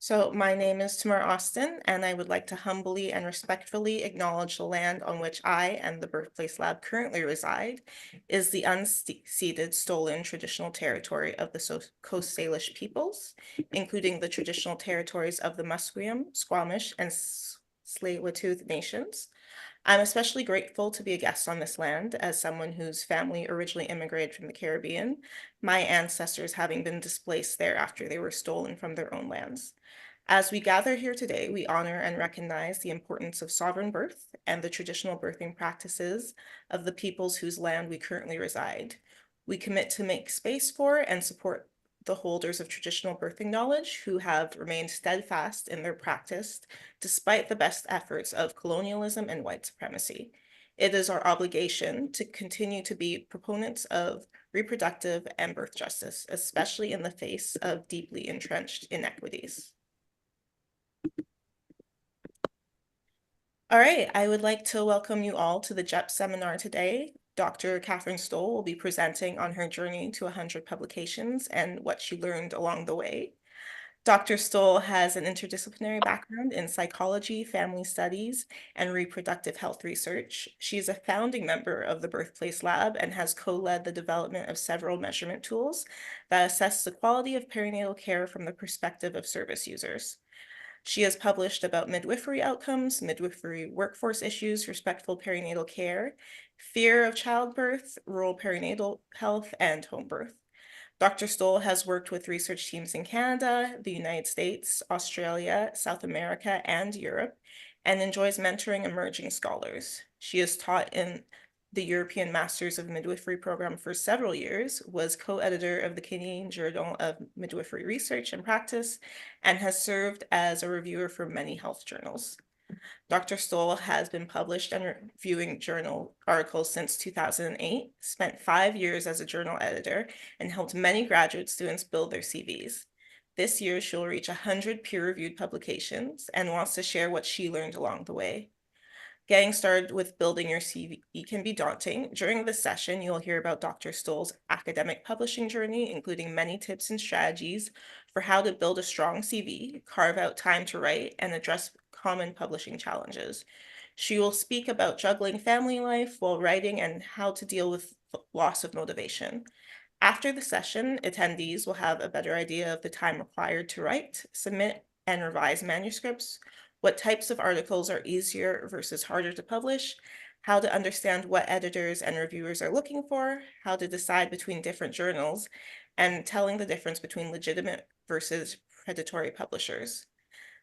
So my name is Tamar Austin, and I would like to humbly and respectfully acknowledge the land on which I and the Birthplace Lab currently reside is the unceded stolen traditional territory of the Coast Salish peoples, including the traditional territories of the Musqueam, Squamish, and Tsleil-Waututh nations. I'm especially grateful to be a guest on this land as someone whose family originally immigrated from the Caribbean, my ancestors having been displaced there after they were stolen from their own lands. As we gather here today, we honor and recognize the importance of sovereign birth and the traditional birthing practices of the peoples whose land we currently reside. We commit to make space for and support the holders of traditional birthing knowledge who have remained steadfast in their practice despite the best efforts of colonialism and white supremacy. It is our obligation to continue to be proponents of reproductive and birth justice, especially in the face of deeply entrenched inequities. All right, I would like to welcome you all to the JEPS seminar today. Dr. Kathrin Stoll will be presenting on her journey to 100 publications and what she learned along the way. Dr. Stoll has an interdisciplinary background in psychology, family studies, and reproductive health research. She is a founding member of the Birthplace Lab and has co-led the development of several measurement tools that assess the quality of perinatal care from the perspective of service users. She has published about midwifery outcomes, midwifery workforce issues, respectful perinatal care, fear of childbirth, rural perinatal health, and home birth. Dr. Stoll has worked with research teams in Canada, the United States, Australia, South America, and Europe, and enjoys mentoring emerging scholars. She has taught in the European Masters of Midwifery program for several years, was co-editor of the Canadian Journal of Midwifery Research and Practice, and has served as a reviewer for many health journals. Dr. Stoll has been published and reviewing journal articles since 2008, spent 5 years as a journal editor, and helped many graduate students build their CVs. This year, she'll reach 100 peer-reviewed publications and wants to share what she learned along the way. Getting started with building your CV can be daunting. During this session, you'll hear about Dr. Stoll's academic publishing journey, including many tips and strategies for how to build a strong CV, carve out time to write, and address common publishing challenges. She will speak about juggling family life while writing and how to deal with loss of motivation. After the session, attendees will have a better idea of the time required to write, submit, and revise manuscripts, what types of articles are easier versus harder to publish, how to understand what editors and reviewers are looking for, how to decide between different journals, and telling the difference between legitimate versus predatory publishers.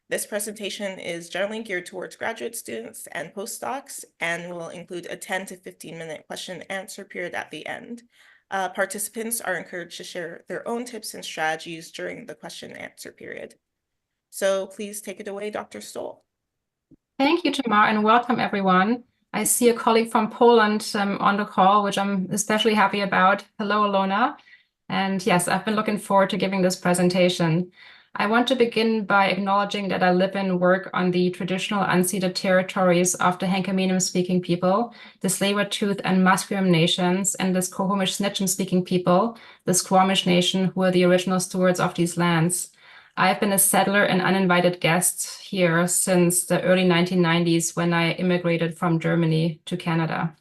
This presentation is generally geared towards graduate students and postdocs and will include a 10 to 15-minute question and answer period at the end. Participants are encouraged to share their own tips and strategies during the question and answer period. So please take it away, Dr. Stoll. Thank you, Tamar, and welcome everyone. I see a colleague from Poland on the call, which I'm especially happy about. Hello, Alona. And yes, I've been looking forward to giving this presentation. I want to begin by acknowledging that I live and work on the traditional unceded territories of the Hankaminam-speaking people, the Tsleil-Waututh and Musqueam nations, and the Squamish-Snitcham-speaking people, the Squamish nation, who are the original stewards of these lands. I've been a settler and uninvited guest here since the early 1990s when I immigrated from Germany to Canada.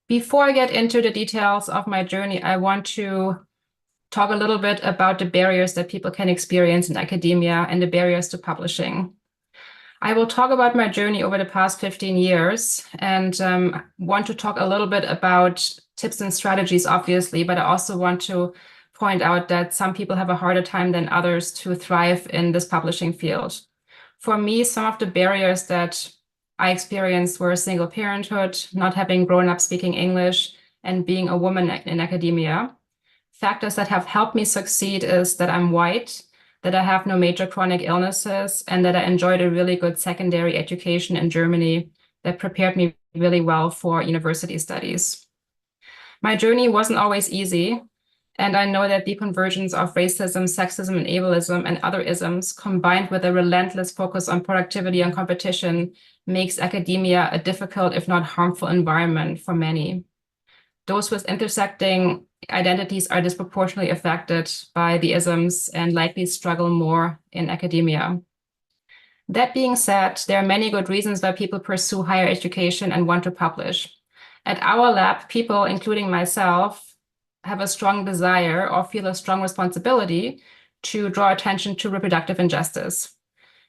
Before I get into the details of my journey, I want to talk a little bit about the barriers that people can experience in academia and the barriers to publishing. I will talk about my journey over the past 15 years and want to talk a little bit about tips and strategies, obviously, but I also want to point out that some people have a harder time than others to thrive in this publishing field. For me, some of the barriers that I experienced were single parenthood, not having grown up speaking English, and being a woman in academia. Factors that have helped me succeed is that I'm white, that I have no major chronic illnesses, and that I enjoyed a really good secondary education in Germany that prepared me really well for university studies. My journey wasn't always easy. And I know that the convergence of racism, sexism, and ableism and other isms, combined with a relentless focus on productivity and competition, makes academia a difficult, if not harmful, environment for many. those with intersecting identities are disproportionately affected by the isms and likely struggle more in academia. That being said, there are many good reasons why people pursue higher education and want to publish. At our lab, people, including myself, have a strong desire or feel a strong responsibility to draw attention to reproductive injustice.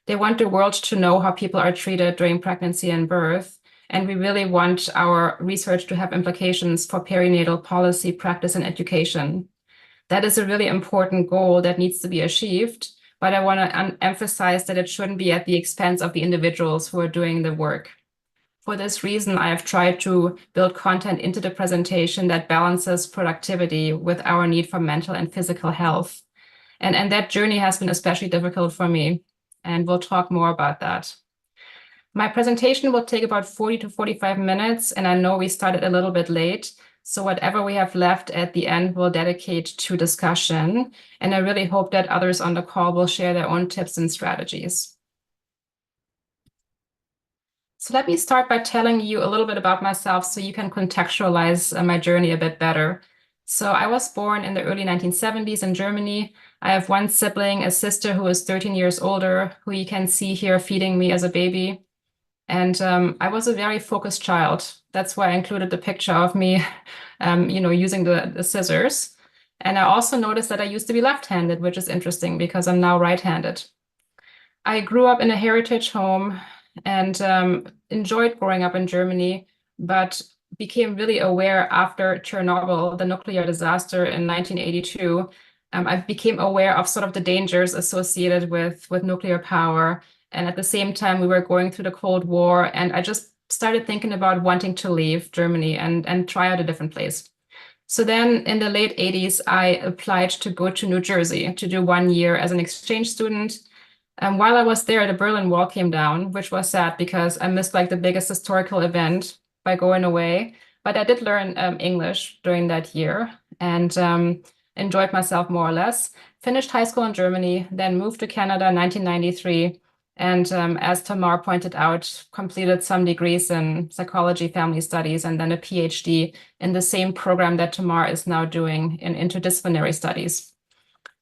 They want the world to know how people are treated during pregnancy and birth, and we really want our research to have implications for perinatal policy, practice, and education. That is a really important goal that needs to be achieved, but I want to emphasize that it shouldn't be at the expense of the individuals who are doing the work. For this reason, I have tried to build content into the presentation that balances productivity with our need for mental and physical health. And that journey has been especially difficult for me, and we'll talk more about that. My presentation will take about 40 to 45 minutes, and I know we started a little bit late, so whatever we have left at the end, we'll dedicate to discussion, and I really hope that others on the call will share their own tips and strategies. So let me start by telling you a little bit about myself so you can contextualize my journey a bit better. So I was born in the early 1970s in Germany. I have one sibling, a sister who is 13 years older, who you can see here feeding me as a baby. And I was a very focused child. That's why I included the picture of me, using the scissors. And I also noticed that I used to be left-handed, which is interesting because I'm now right-handed. I grew up in a heritage home and enjoyed growing up in Germany, but became really aware after Chernobyl, the nuclear disaster in 1982. I became aware of sort of the dangers associated with nuclear power. And at the same time, we were going through the Cold War, and I just started thinking about wanting to leave Germany and try out a different place. So then in the late 80s, I applied to go to New Jersey to do 1 year as an exchange student. And while I was there, the Berlin Wall came down, which was sad because I missed like the biggest historical event by going away. But I did learn English during that year and enjoyed myself more or less. Finished high school in Germany, then moved to Canada in 1993. And as Tamar pointed out, completed some degrees in psychology, family studies, and then a PhD in the same program that Tamar is now doing in interdisciplinary studies.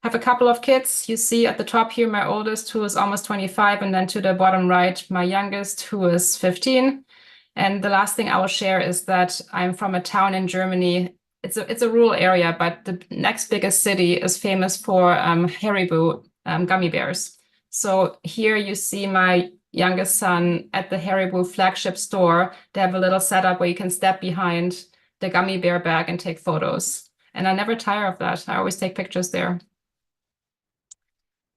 I have a couple of kids. You see at the top here, my oldest, who is almost 25, and then to the bottom right, my youngest, who is 15. And the last thing I will share is that I'm from a town in Germany. It's a rural area, but the next biggest city is famous for Haribo gummy bears. So here you see my youngest son at the Haribo flagship store. They have a little setup where you can step behind the gummy bear bag and take photos. And I never tire of that. I always take pictures there.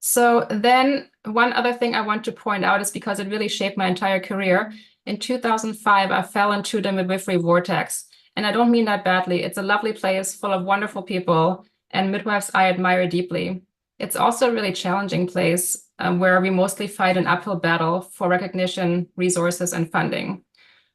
So then one other thing I want to point out is because it really shaped my entire career. In 2005, I fell into the midwifery vortex. And I don't mean that badly. It's a lovely place full of wonderful people and midwives I admire deeply. It's also a really challenging place where we mostly fight an uphill battle for recognition, resources, and funding.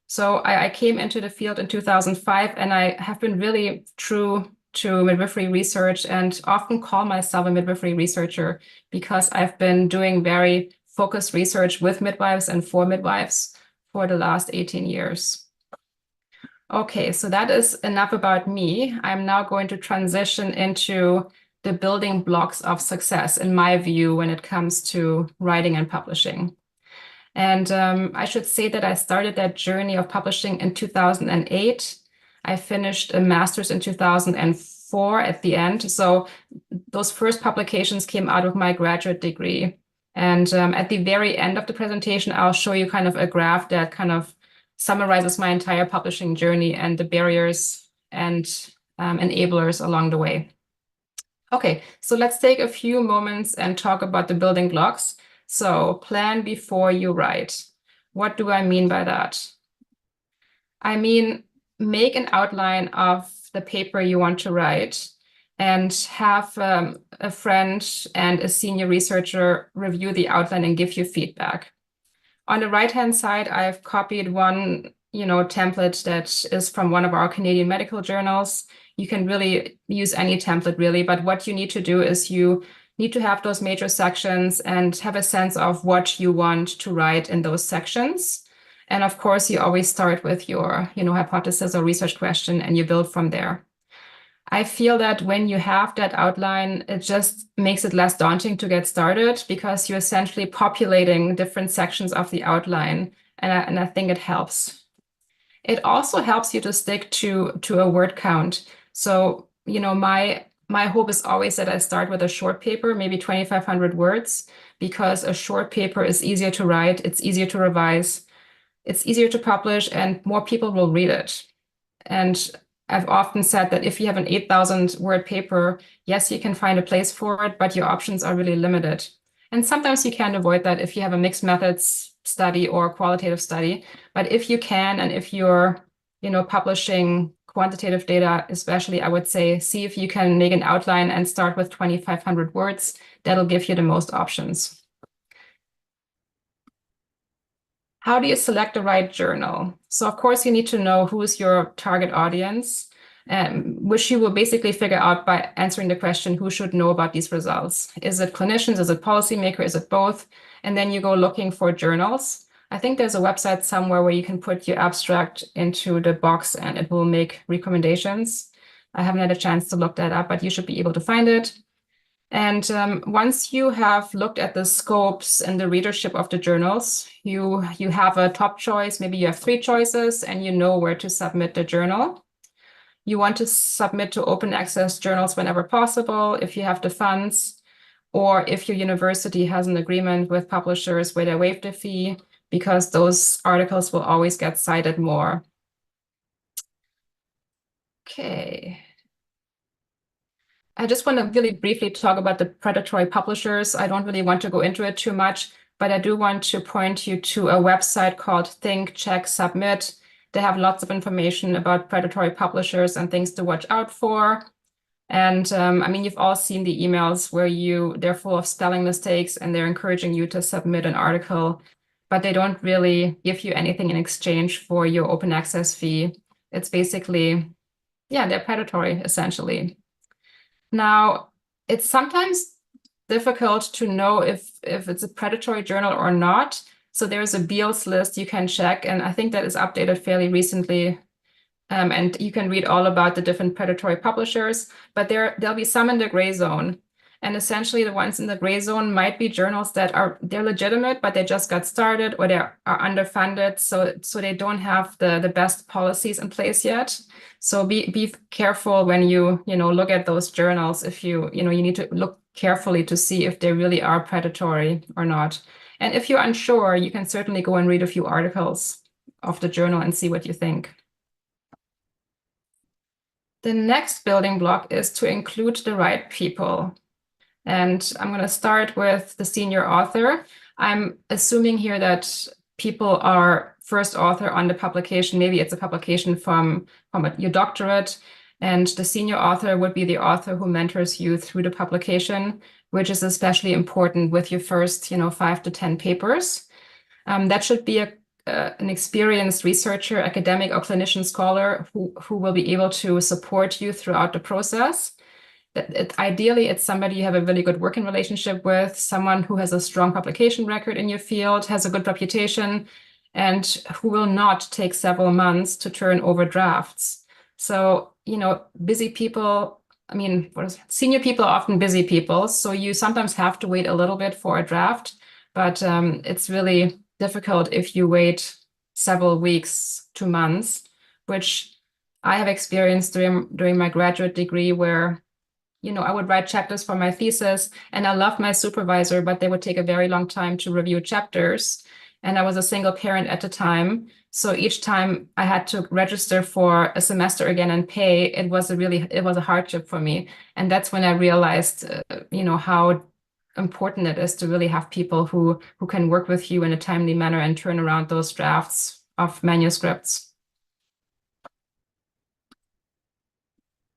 So I came into the field in 2005, and I have been really true to midwifery research and often call myself a midwifery researcher because I've been doing very focused research with midwives and for midwives for the last 18 years. Okay, so that is enough about me. I'm now going to transition into the building blocks of success, in my view, when it comes to writing and publishing. And I should say that I started that journey of publishing in 2008. I finished a master's in 2004 at the end. So those first publications came out of my graduate degree. And at the very end of the presentation, I'll show you kind of a graph that kind of summarizes my entire publishing journey and the barriers and enablers along the way. Okay, so let's take a few moments and talk about the building blocks. So plan before you write. What do I mean by that? I mean, make an outline of the paper you want to write and have a friend and a senior researcher review the outline and give you feedback. On the right-hand side, I've copied one template that is from one of our Canadian medical journals. You can really use any template, really, but what you need to do is you need to have those major sections and have a sense of what you want to write in those sections. And of course, you always start with your, hypothesis or research question, and you build from there. I feel that when you have that outline, it just makes it less daunting to get started because you're essentially populating different sections of the outline, and I think it helps. It also helps you to stick to a word count. So, my hope is always that I start with a short paper, maybe 2,500 words, because a short paper is easier to write, it's easier to revise, it's easier to publish, and more people will read it. And I've often said that if you have an 8,000 word paper, yes, you can find a place for it, but your options are really limited. And sometimes you can't avoid that if you have a mixed methods study or qualitative study. But if you can, and if you're, publishing quantitative data, especially, I would say, see if you can make an outline and start with 2,500 words. That'll give you the most options. How do you select the right journal? So of course you need to know who is your target audience, which you will basically figure out by answering the question, who should know about these results? Is it clinicians? Is it policymakers? Is it both? And then you go looking for journals. I think there's a website somewhere where you can put your abstract into the box and it will make recommendations. I haven't had a chance to look that up, but you should be able to find it. And once you have looked at the scopes and the readership of the journals, you have a top choice. Maybe you have 3 choices and you know where to submit the journal. You want to submit to open access journals whenever possible, if you have the funds, or if your university has an agreement with publishers where they waive the fee, because those articles will always get cited more. Okay. I just want to really briefly talk about the predatory publishers. I don't really want to go into it too much, but I do want to point you to a website called Think, Check, Submit. They have lots of information about predatory publishers and things to watch out for. And I mean, you've all seen the emails where they're full of spelling mistakes and they're encouraging you to submit an article, but they don't really give you anything in exchange for your open access fee. It's basically, yeah, they're predatory, essentially. Now, it's sometimes difficult to know if it's a predatory journal or not. So there's a Beals list you can check, and I think that is updated fairly recently. And you can read all about the different predatory publishers, but there'll be some in the gray zone. And essentially the ones in the gray zone might be journals they're legitimate, but they just got started or they are underfunded. So they don't have the best policies in place yet. So be careful when you look at those journals. If you need to look carefully to see if they really are predatory or not. And if you're unsure, you can certainly go and read a few articles of the journal and see what you think. The next building block is to include the right people. And I'm going to start with the senior author. I'm assuming here that people are first author on the publication. Maybe it's a publication from your doctorate. And the senior author would be the author who mentors you through the publication, which is especially important with your first 5 to 10 papers. That should be an experienced researcher, academic, or clinician scholar who will be able to support you throughout the process. Ideally, it's somebody you have a really good working relationship with, someone who has a strong publication record in your field, has a good reputation, and who will not take several months to turn over drafts. So, busy people, senior people are often busy people, so you sometimes have to wait a little bit for a draft, but it's really difficult if you wait several weeks to months, which I have experienced during my graduate degree where I would write chapters for my thesis and I loved my supervisor, but they would take a very long time to review chapters. And I was a single parent at the time. So each time I had to register for a semester again and pay, it was a hardship for me. And that's when I realized, how important it is to really have people who can work with you in a timely manner and turn around those drafts of manuscripts.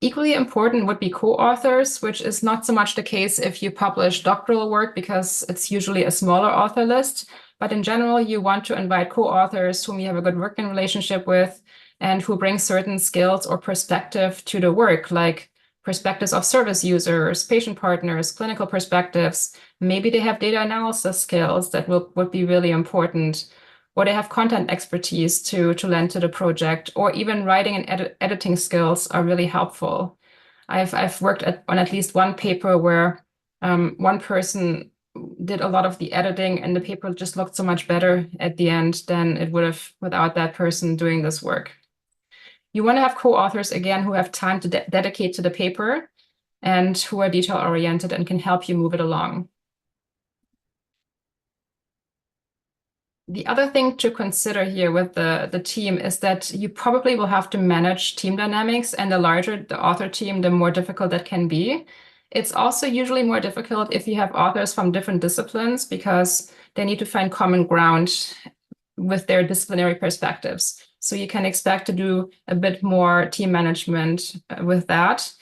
Equally important would be co-authors, which is not so much the case if you publish doctoral work because it's usually a smaller author list. But in general, you want to invite co-authors whom you have a good working relationship with and who bring certain skills or perspective to the work, like perspectives of service users, patient partners, clinical perspectives. Maybe they have data analysis skills that would be really important. or they have content expertise to lend to the project, or even writing and editing skills are really helpful. I've worked on at least one paper where one person did a lot of the editing, and the paper just looked so much better at the end than it would have without that person doing this work. You want to have co-authors, again, who have time to dedicate to the paper and who are detail-oriented and can help you move it along. The other thing to consider here with the team is that you probably will have to manage team dynamics, and the larger the author team, the more difficult that can be. It's also usually more difficult if you have authors from different disciplines because they need to find common ground with their disciplinary perspectives. So you can expect to do a bit more team management with that.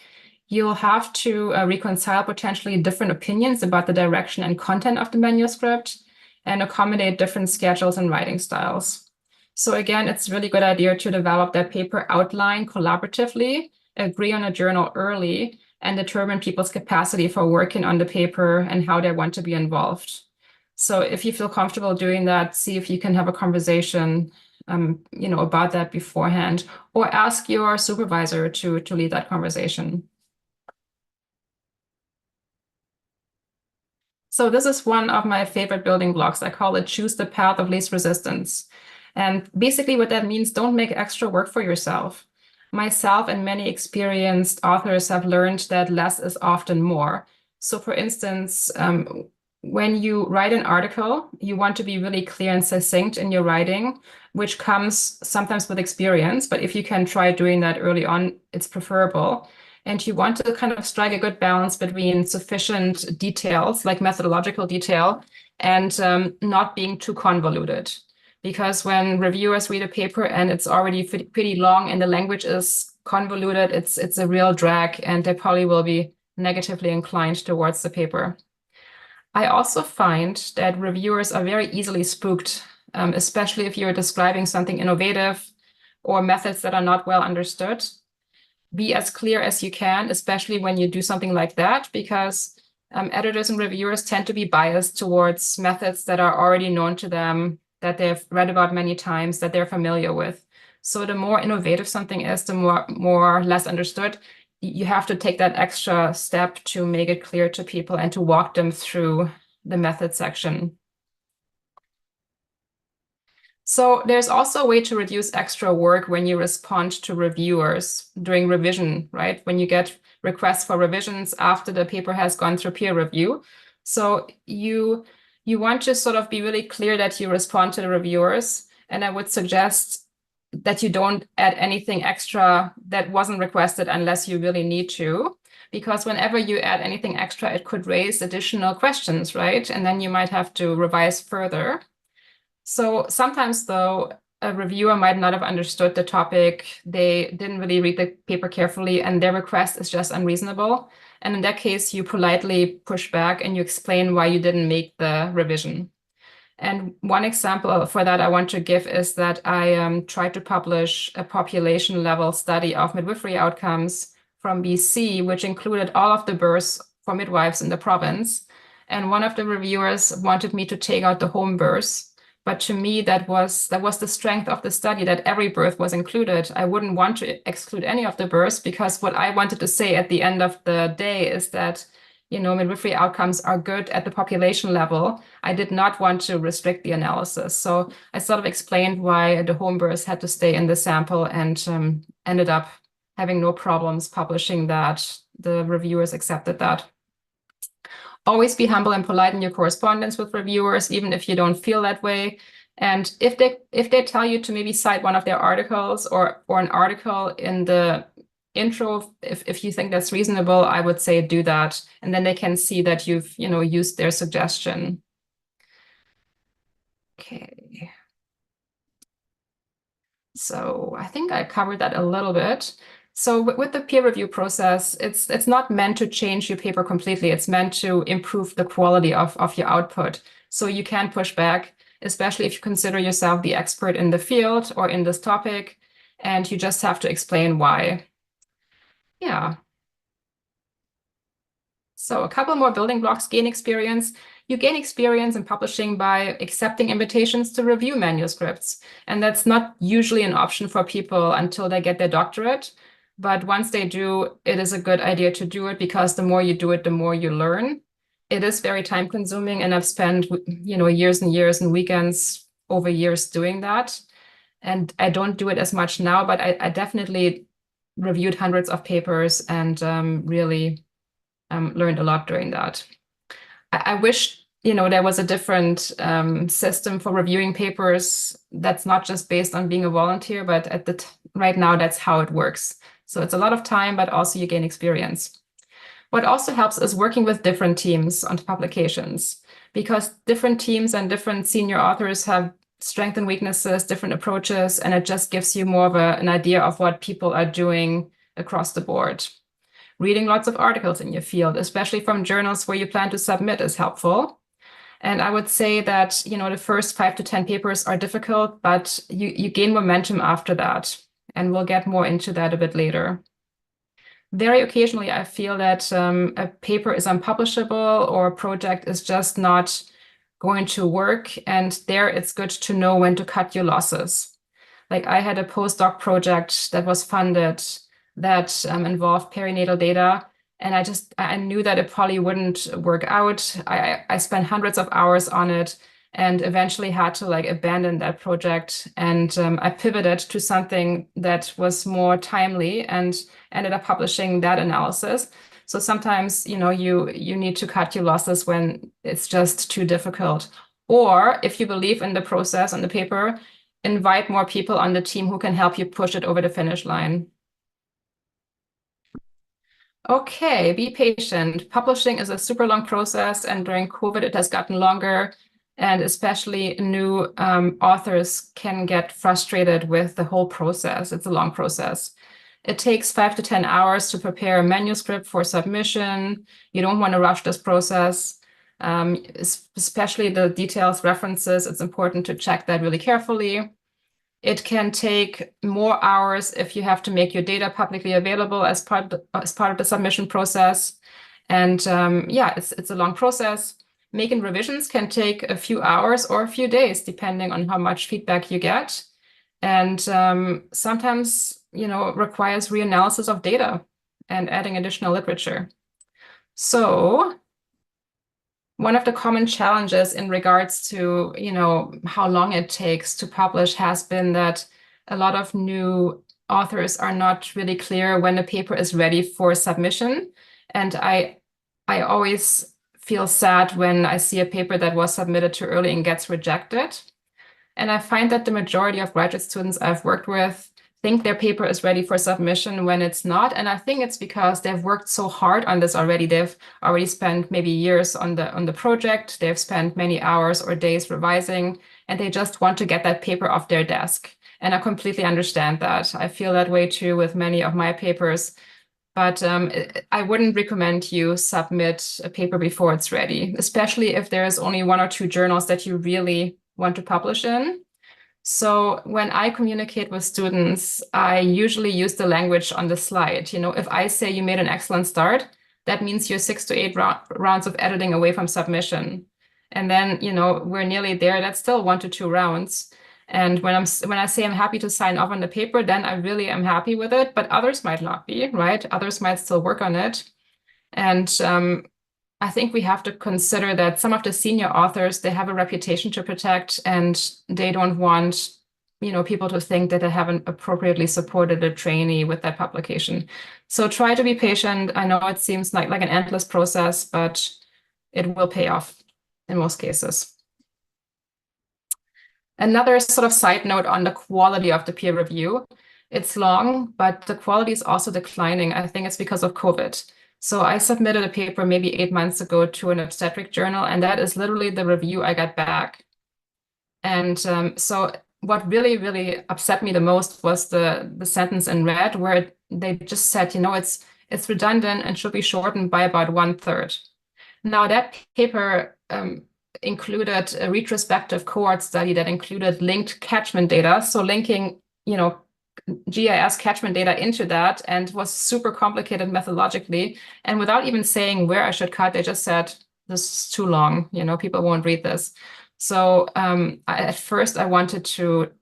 You'll have to reconcile potentially different opinions about the direction and content of the manuscript and accommodate different schedules and writing styles. So again, it's a really good idea to develop that paper outline collaboratively, agree on a journal early, and determine people's capacity for working on the paper and how they want to be involved. So if you feel comfortable doing that, see if you can have a conversation about that beforehand, or ask your supervisor to lead that conversation. So this is one of my favorite building blocks. I call it choose the path of least resistance. And basically what that means, don't make extra work for yourself. Myself and many experienced authors have learned that less is often more. So for instance, when you write an article, you want to be really clear and succinct in your writing, which comes sometimes with experience. But if you can try doing that early on, it's preferable. And you want to kind of strike a good balance between sufficient details, like methodological detail, and not being too convoluted. Because when reviewers read a paper and it's already pretty long and the language is convoluted, it's a real drag, and they probably will be negatively inclined towards the paper. I also find that reviewers are very easily spooked, especially if you're describing something innovative or methods that are not well understood. Be as clear as you can, especially when you do something like that, because editors and reviewers tend to be biased towards methods that are already known to them, that they've read about many times, that they're familiar with. So the more innovative something is, the more less understood. You have to take that extra step to make it clear to people and to walk them through the method section. So there's also a way to reduce extra work when you respond to reviewers during revision, right? When you get requests for revisions after the paper has gone through peer review. So you want to sort of be really clear that you respond to the reviewers. And I would suggest that you don't add anything extra that wasn't requested unless you really need to. Because whenever you add anything extra, it could raise additional questions, right? And then you might have to revise further. So sometimes, though, a reviewer might not have understood the topic. They didn't really read the paper carefully, and their request is just unreasonable. And in that case, you politely push back and you explain why you didn't make the revision. And one example for that I want to give is that I tried to publish a population level study of midwifery outcomes from BC, which included all of the births for midwives in the province. And one of the reviewers wanted me to take out the home births. But to me, that was the strength of the study, that every birth was included. I wouldn't want to exclude any of the births, because what I wanted to say at the end of the day is that, midwifery outcomes are good at the population level. I did not want to restrict the analysis. So I sort of explained why the home births had to stay in the sample, and ended up having no problems publishing that. The reviewers accepted that. Always be humble and polite in your correspondence with reviewers, even if you don't feel that way. And if they tell you to maybe cite one of their articles or an article in the intro, if you think that's reasonable, I would say do that. And then they can see that you've, used their suggestion. Okay. So I think I covered that a little bit. So with the peer review process, it's not meant to change your paper completely. It's meant to improve the quality of your output. So you can push back, especially if you consider yourself the expert in the field or in this topic, and you just have to explain why. Yeah. So a couple more building blocks gain experience. You gain experience in publishing by accepting invitations to review manuscripts. And that's not usually an option for people until they get their doctorate. But once they do, it is a good idea to do it because the more you do it, the more you learn. It is very time consuming, and I've spent, years and years and weekends over years doing that. And I don't do it as much now, but I definitely reviewed hundreds of papers and really learned a lot during that. I wish, there was a different system for reviewing papers that's not just based on being a volunteer, but right now that's how it works. So it's a lot of time, but also you gain experience. What also helps is working with different teams on publications, because different teams and different senior authors have strengths and weaknesses, different approaches, and it just gives you more of an idea of what people are doing across the board. Reading lots of articles in your field, especially from journals where you plan to submit, is helpful. And I would say that, the first 5 to 10 papers are difficult, but you gain momentum after that. And we'll get more into that a bit later. Very occasionally, I feel that a paper is unpublishable or a project is just not going to work. And there it's good to know when to cut your losses. Like I had a postdoc project that was funded that involved perinatal data. And I knew that it probably wouldn't work out. I spent hundreds of hours on it and eventually had to abandon that project. And I pivoted to something that was more timely and ended up publishing that analysis. So sometimes, you need to cut your losses when it's just too difficult. Or if you believe in the process on the paper, invite more people on the team who can help you push it over the finish line. Okay, be patient. Publishing is a super long process, and during COVID, it has gotten longer. And especially new authors can get frustrated with the whole process. It's a long process. It takes 5 to 10 hours to prepare a manuscript for submission. You don't want to rush this process, especially the details, references. It's important to check that really carefully. It can take more hours if you have to make your data publicly available as part of the submission process. And it's a long process. Making revisions can take a few hours or a few days, depending on how much feedback you get. And sometimes, requires reanalysis of data and adding additional literature. So one of the common challenges in regards to, how long it takes to publish has been that a lot of new authors are not really clear when a paper is ready for submission. And I always feel sad when I see a paper that was submitted too early and gets rejected. And I find that the majority of graduate students I've worked with think their paper is ready for submission when it's not. And I think it's because they've worked so hard on this already. They've already spent maybe years on the project. They've spent many hours or days revising, and they just want to get that paper off their desk. And I completely understand that. I feel that way too with many of my papers. But I wouldn't recommend you submit a paper before it's ready, especially if there's only 1 or 2 journals that you really want to publish in. So when I communicate with students, I usually use the language on the slide. If I say you made an excellent start, that means you're 6 to 8 rounds of editing away from submission. And then, we're nearly there. That's still 1 to 2 rounds. And when I say I'm happy to sign off on the paper, then I really am happy with it, but others might not be, right? Others might still work on it. And I think we have to consider that some of the senior authors, they have a reputation to protect, and they don't want, people to think that they haven't appropriately supported a trainee with that publication. So try to be patient. I know it seems like an endless process, but it will pay off in most cases. Another sort of side note on the quality of the peer review. It's long, but the quality is also declining. I think it's because of COVID. So I submitted a paper maybe 8 months ago to an obstetric journal, and that is literally the review I got back. And so what really, really upset me the most was the sentence in red where they just said, it's redundant and should be shortened by about 1/3. Now that paper included a retrospective cohort study that included linked catchment data. So linking, GIS catchment data into that, and was super complicated methodologically. And without even saying where I should cut, they just said, this is too long, people won't read this. So at first I wanted to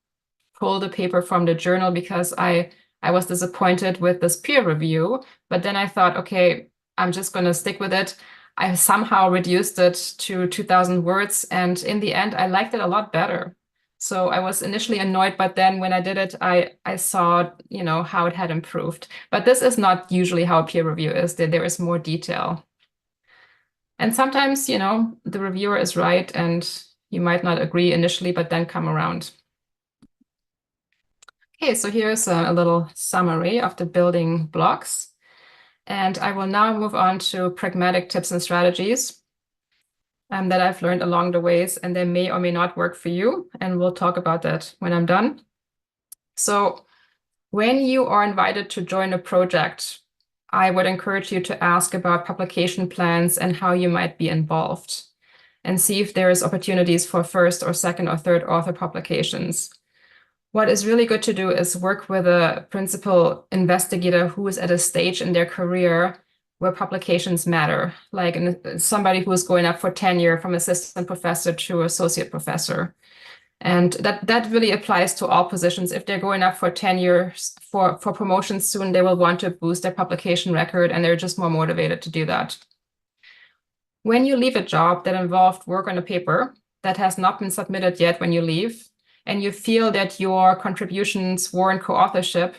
pull the paper from the journal because I was disappointed with this peer review, but then I thought, okay, I'm just going to stick with it. I somehow reduced it to 2,000 words, and in the end, I liked it a lot better. So I was initially annoyed, but then when I did it, I saw, how it had improved. But this is not usually how a peer review is. There is more detail. And sometimes, the reviewer is right, and you might not agree initially, but then come around. Okay, so here's a little summary of the building blocks. And I will now move on to pragmatic tips and strategies that I've learned along the ways, and they may or may not work for you. And we'll talk about that when I'm done. So when you are invited to join a project, I would encourage you to ask about publication plans and how you might be involved, and see if there is opportunities for first or second or third author publications. What is really good to do is work with a principal investigator who is at a stage in their career where publications matter, like somebody who is going up for tenure from assistant professor to associate professor. And that really applies to all positions. If they're going up for tenure for promotions soon, they will want to boost their publication record, and they're just more motivated to do that. When you leave a job that involved work on a paper that has not been submitted yet when you leave, and you feel that your contributions warrant co-authorship,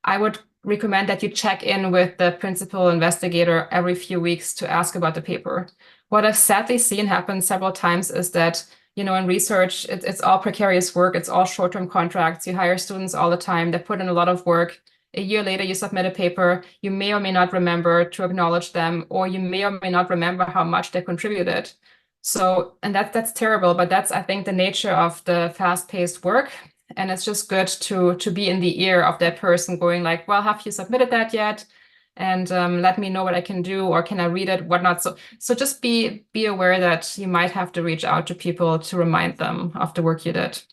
I would recommend that you check in with the principal investigator every few weeks to ask about the paper. What I've sadly seen happen several times is that, in research, it's all precarious work. It's all short-term contracts. You hire students all the time. They put in a lot of work. A year later, you submit a paper. You may or may not remember to acknowledge them, or you may or may not remember how much they contributed. So, and that's terrible, but that's, I think, the nature of the fast-paced work. And it's just good to be in the ear of that person going like, well, have you submitted that yet? And let me know what I can do, or can I read it, whatnot. So just be aware that you might have to reach out to people to remind them of the work you did.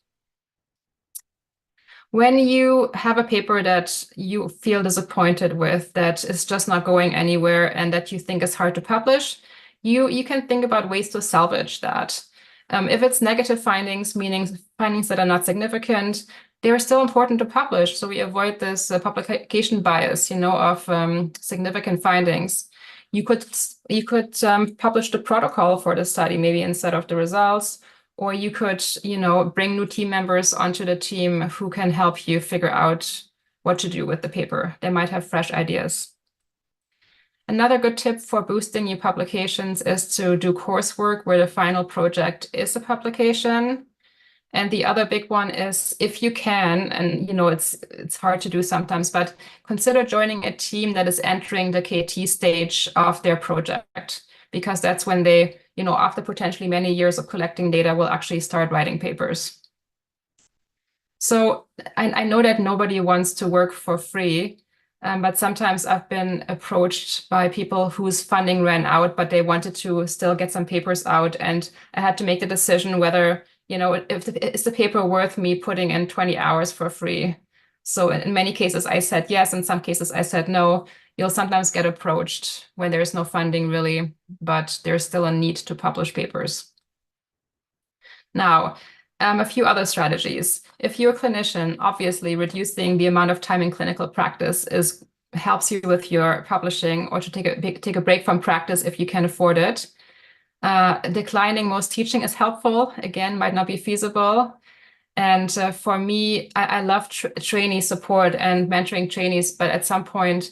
When you have a paper that you feel disappointed with, that is just not going anywhere, and that you think is hard to publish, you can think about ways to salvage that. If it's negative findings, meaning findings that are not significant, they're still important to publish. So we avoid this publication bias, of significant findings. You could publish the protocol for the study maybe instead of the results, or you could, bring new team members onto the team who can help you figure out what to do with the paper. They might have fresh ideas. Another good tip for boosting your publications is to do coursework where the final project is a publication. And the other big one is, if you can, and it's hard to do sometimes, but consider joining a team that is entering the KT stage of their project, because that's when they, after potentially many years of collecting data, will actually start writing papers. So I know that nobody wants to work for free. But sometimes I've been approached by people whose funding ran out, but they wanted to still get some papers out. And I had to make the decision whether, is the paper worth me putting in 20 hours for free? So in many cases, I said yes. In some cases, I said no. You'll sometimes get approached when there's no funding really, but there's still a need to publish papers. Now, a few other strategies. If you're a clinician, obviously reducing the amount of time in clinical practice helps you with your publishing, or to take a break from practice if you can afford it. Declining most teaching is helpful. Again, might not be feasible. And for me, I love trainee support and mentoring trainees, but at some point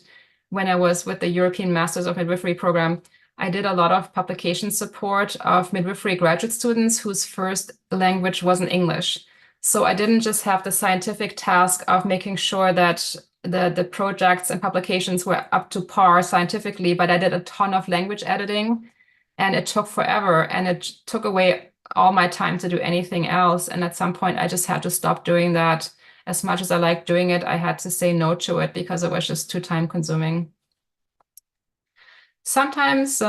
when I was with the European Masters of Midwifery program, I did a lot of publication support of midwifery graduate students whose first language wasn't English. So I didn't just have the scientific task of making sure that the projects and publications were up to par scientifically, but I did a ton of language editing, and it took forever, and it took away all my time to do anything else. And at some point, I just had to stop doing that. As much as I liked doing it, I had to say no to it because it was just too time consuming. Sometimes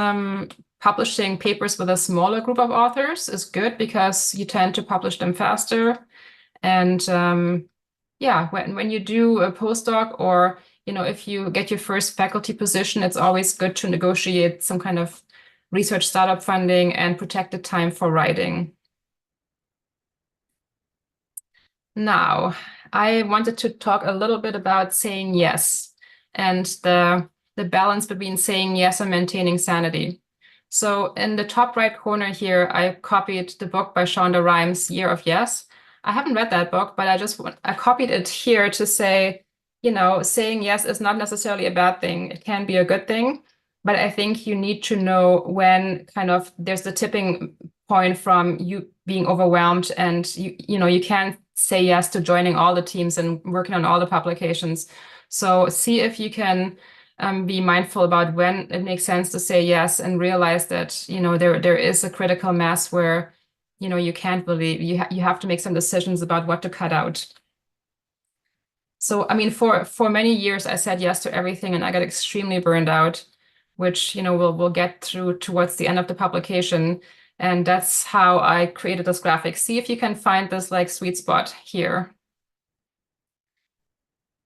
publishing papers with a smaller group of authors is good because you tend to publish them faster. And yeah, when you do a postdoc or, if you get your first faculty position, it's always good to negotiate some kind of research startup funding and protected time for writing. Now, I wanted to talk a little bit about saying yes and the balance between saying yes and maintaining sanity. So in the top right corner here, I copied the book by Shonda Rhimes, Year of Yes. I haven't read that book, but I copied it here to say, saying yes is not necessarily a bad thing. It can be a good thing, but I think you need to know when kind of there's the tipping point from you being overwhelmed and you can't say yes to joining all the teams and working on all the publications. So see if you can be mindful about when it makes sense to say yes and realize that, there is a critical mass where, you can't really, you have to make some decisions about what to cut out. So, I mean, for many years, I said yes to everything and I got extremely burned out, which, we'll get through towards the end of the publication. And that's how I created this graphic. See if you can find this like sweet spot here.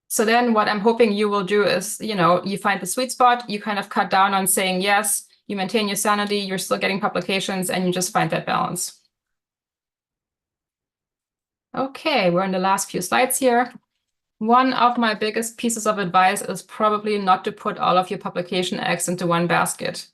So then what I'm hoping you will do is, you find the sweet spot, you kind of cut down on saying yes, you maintain your sanity, you're still getting publications, and you just find that balance. Okay, we're in the last few slides here. One of my biggest pieces of advice is probably not to put all of your publication eggs into one basket.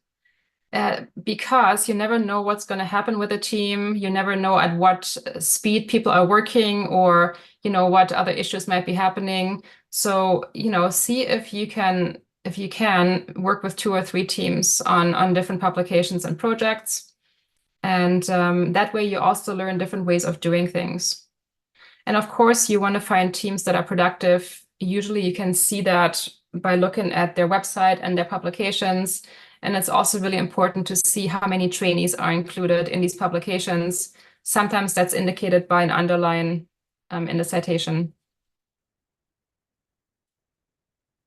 Because you never know what's going to happen with a team. You never know at what speed people are working or, what other issues might be happening. So, see if you can work with 2 or 3 teams on different publications and projects. And that way you also learn different ways of doing things. And of course, you want to find teams that are productive. Usually you can see that by looking at their website and their publications. And it's also really important to see how many trainees are included in these publications. Sometimes that's indicated by an underline in the citation.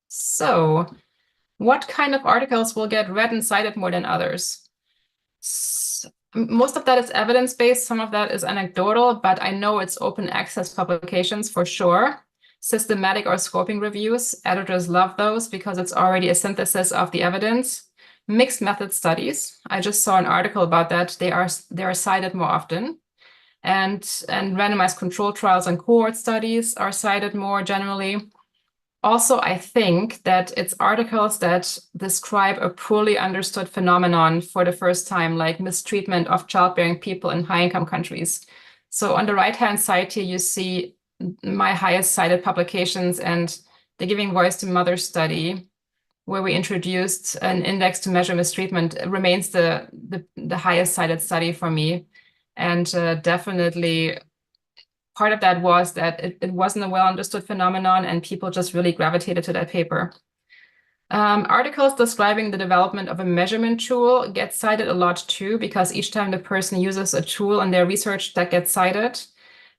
So, what kind of articles will get read and cited more than others? Most of that is evidence-based, some of that is anecdotal, but I know it's open access publications for sure. Systematic or scoping reviews, editors love those because it's already a synthesis of the evidence. Mixed method studies, I just saw an article about that. They are cited more often. And randomized control trials and cohort studies are cited more generally. Also, I think that it's articles that describe a poorly understood phenomenon for the first time, like mistreatment of childbearing people in high-income countries. So on the right-hand side here, you see my highest cited publications and the Giving Voice to Mothers study, where we introduced an index to measure mistreatment. It remains the highest cited study for me. And definitely part of that was that it wasn't a well understood phenomenon and people just really gravitated to that paper. Articles describing the development of a measurement tool get cited a lot too, because each time the person uses a tool in their research, that gets cited.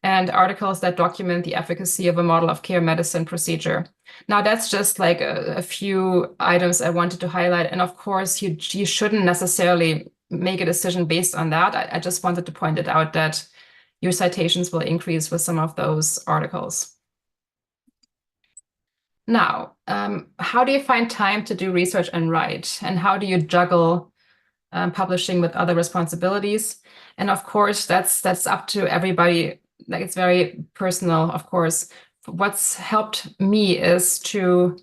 And articles that document the efficacy of a model of care medicine procedure. Now, that's just like a few items I wanted to highlight. And of course, you shouldn't necessarily make a decision based on that. I just wanted to point it out that your citations will increase with some of those articles. Now, how do you find time to do research and write? And how do you juggle publishing with other responsibilities? And of course, that's up to everybody. Like, it's very personal, of course. What's helped me is to,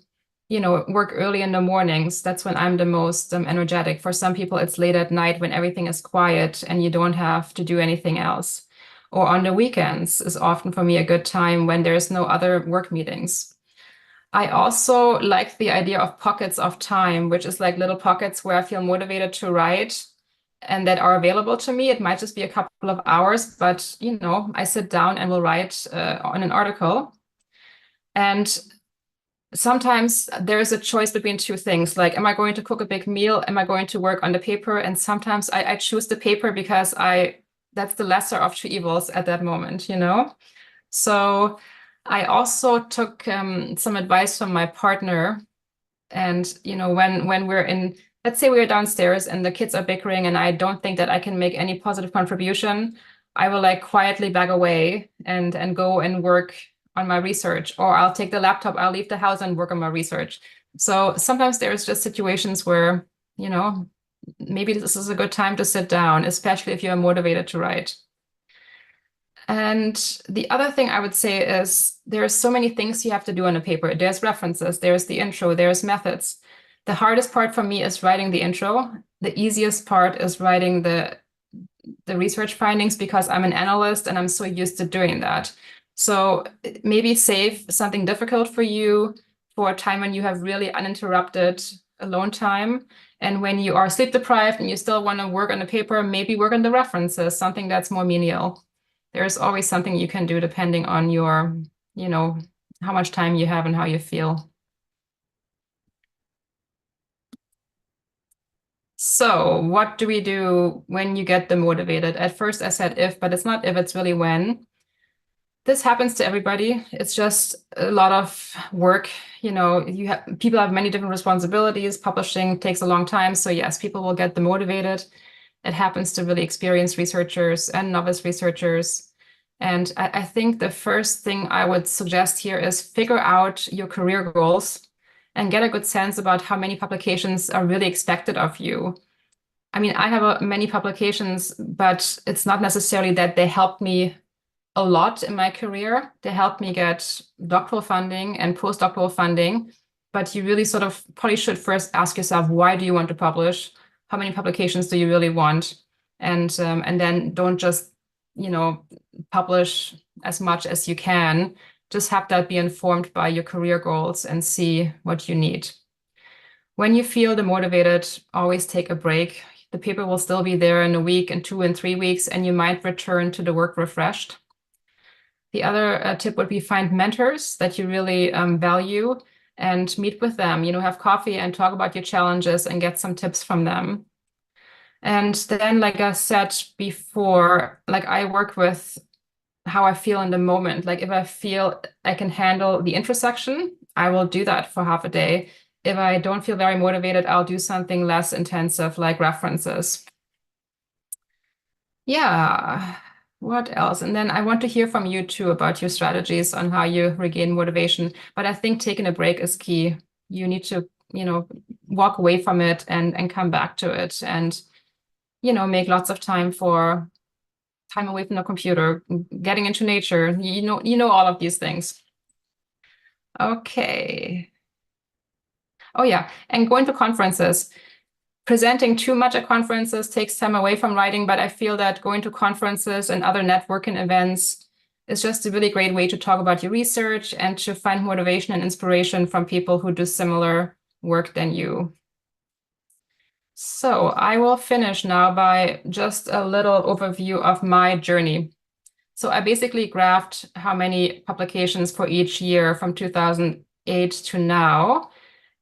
work early in the mornings. That's when I'm the most energetic. For some people, it's late at night when everything is quiet and you don't have to do anything else. Or on the weekends is often for me a good time when there's no other work meetings. I also like the idea of pockets of time, which is like little pockets where I feel motivated to write and that are available to me. It might just be a couple of hours, but I sit down and will write on an article. And sometimes there is a choice between 2 things. Like, am I going to cook a big meal? Am I going to work on the paper? And sometimes I choose the paper because that's the lesser of 2 evils at that moment, So I also took some advice from my partner. And, when we're in, let's say we're downstairs and the kids are bickering and I don't think that I can make any positive contribution, I will like quietly back away and go and work on my research, or I'll take the laptop, I'll leave the house and work on my research. So sometimes there's just situations where, maybe this is a good time to sit down, especially if you're motivated to write. And the other thing I would say is there are so many things you have to do on a paper. There's references, there's the intro, there's methods. The hardest part for me is writing the intro. The easiest part is writing the research findings because I'm an analyst and I'm so used to doing that. So maybe save something difficult for you for a time when you have really uninterrupted alone time. And when you are sleep deprived and you still want to work on the paper, maybe work on the references, something that's more menial. There's always something you can do depending on your, how much time you have and how you feel. So what do we do when you get demotivated? At first I said if, but it's not if, it's really when. This happens to everybody. It's just a lot of work. People have many different responsibilities. Publishing takes a long time. So yes, people will get demotivated. It happens to really experienced researchers and novice researchers. And I think the first thing I would suggest here is figure out your career goals and get a good sense about how many publications are really expected of you. I mean, I have many publications, but it's not necessarily that they helped me a lot in my career. They helped me get doctoral funding and postdoctoral funding, but you really sort of probably should first ask yourself, why do you want to publish? How many publications do you really want? And then don't just, publish as much as you can. Just have that be informed by your career goals and see what you need. When you feel demotivated, always take a break. The paper will still be there in a week and 2 and 3 weeks, and you might return to the work refreshed. The other tip would be find mentors that you really value and meet with them, have coffee and talk about your challenges and get some tips from them. And then, like I said before, like I work with how I feel in the moment. Like if I feel I can handle the introspection, I will do that for half a day. If I don't feel very motivated, I'll do something less intensive like references. Yeah, what else? And then I want to hear from you too about your strategies on how you regain motivation. But I think taking a break is key. You need to, walk away from it and come back to it and, make lots of time away from the computer, getting into nature, all of these things. Okay. Oh yeah, and going to conferences. Presenting too much at conferences takes time away from writing, but I feel that going to conferences and other networking events is just a really great way to talk about your research and to find motivation and inspiration from people who do similar work than you. So I will finish now by just a little overview of my journey. So I basically graphed how many publications for each year from 2008 to now.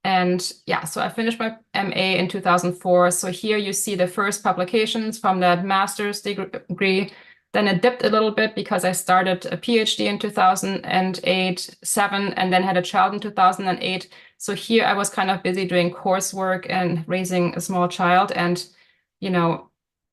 And yeah, so I finished my MA in 2004. So here you see the first publications from that master's degree. Then it dipped a little bit because I started a PhD in 2008, 7, and then had a child in 2008. So here I was kind of busy doing coursework and raising a small child. And,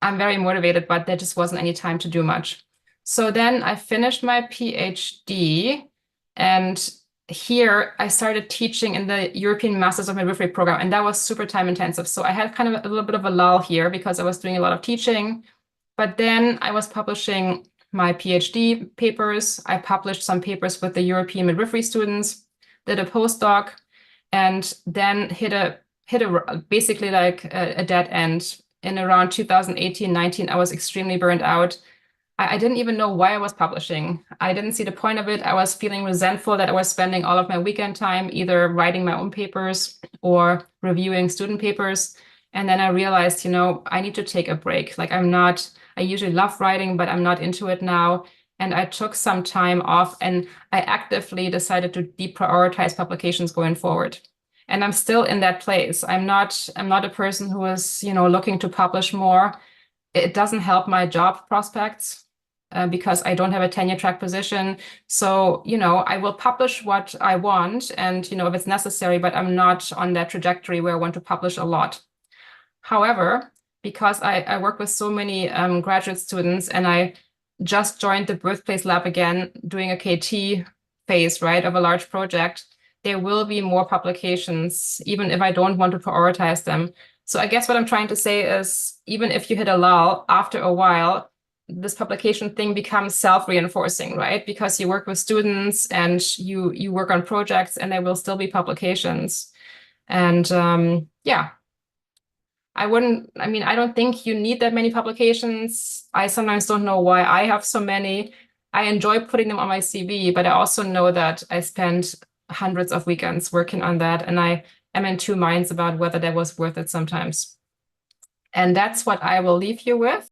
I'm very motivated, but there just wasn't any time to do much. So then I finished my PhD, and here I started teaching in the European Masters of Midwifery program, and that was super time intensive. So I had kind of a little bit of a lull here because I was doing a lot of teaching, but then I was publishing my PhD papers. I published some papers with the European midwifery students, did a postdoc, and then hit a basically like a dead end. In around 2018, 19, I was extremely burned out. I didn't even know why I was publishing. I didn't see the point of it. I was feeling resentful that I was spending all of my weekend time either writing my own papers or reviewing student papers. And then I realized, I need to take a break. Like I usually love writing, but I'm not into it now. And I took some time off and I actively decided to deprioritize publications going forward. And I'm still in that place. I'm not a person who is, looking to publish more. It doesn't help my job prospects because I don't have a tenure track position. So, I will publish what I want and, if it's necessary, but I'm not on that trajectory where I want to publish a lot. However, because I work with so many graduate students and I just joined the Birthplace Lab again, doing a KT phase, right, of a large project, there will be more publications, even if I don't want to prioritize them. So I guess what I'm trying to say is, even if you hit a lull, after a while, this publication thing becomes self-reinforcing, right? Because you work with students and you work on projects, and there will still be publications. And yeah, I don't think you need that many publications. I sometimes don't know why I have so many. I enjoy putting them on my CV, but I also know that I spent hundreds of weekends working on that, and I am in two minds about whether that was worth it sometimes. And that's what I will leave you with.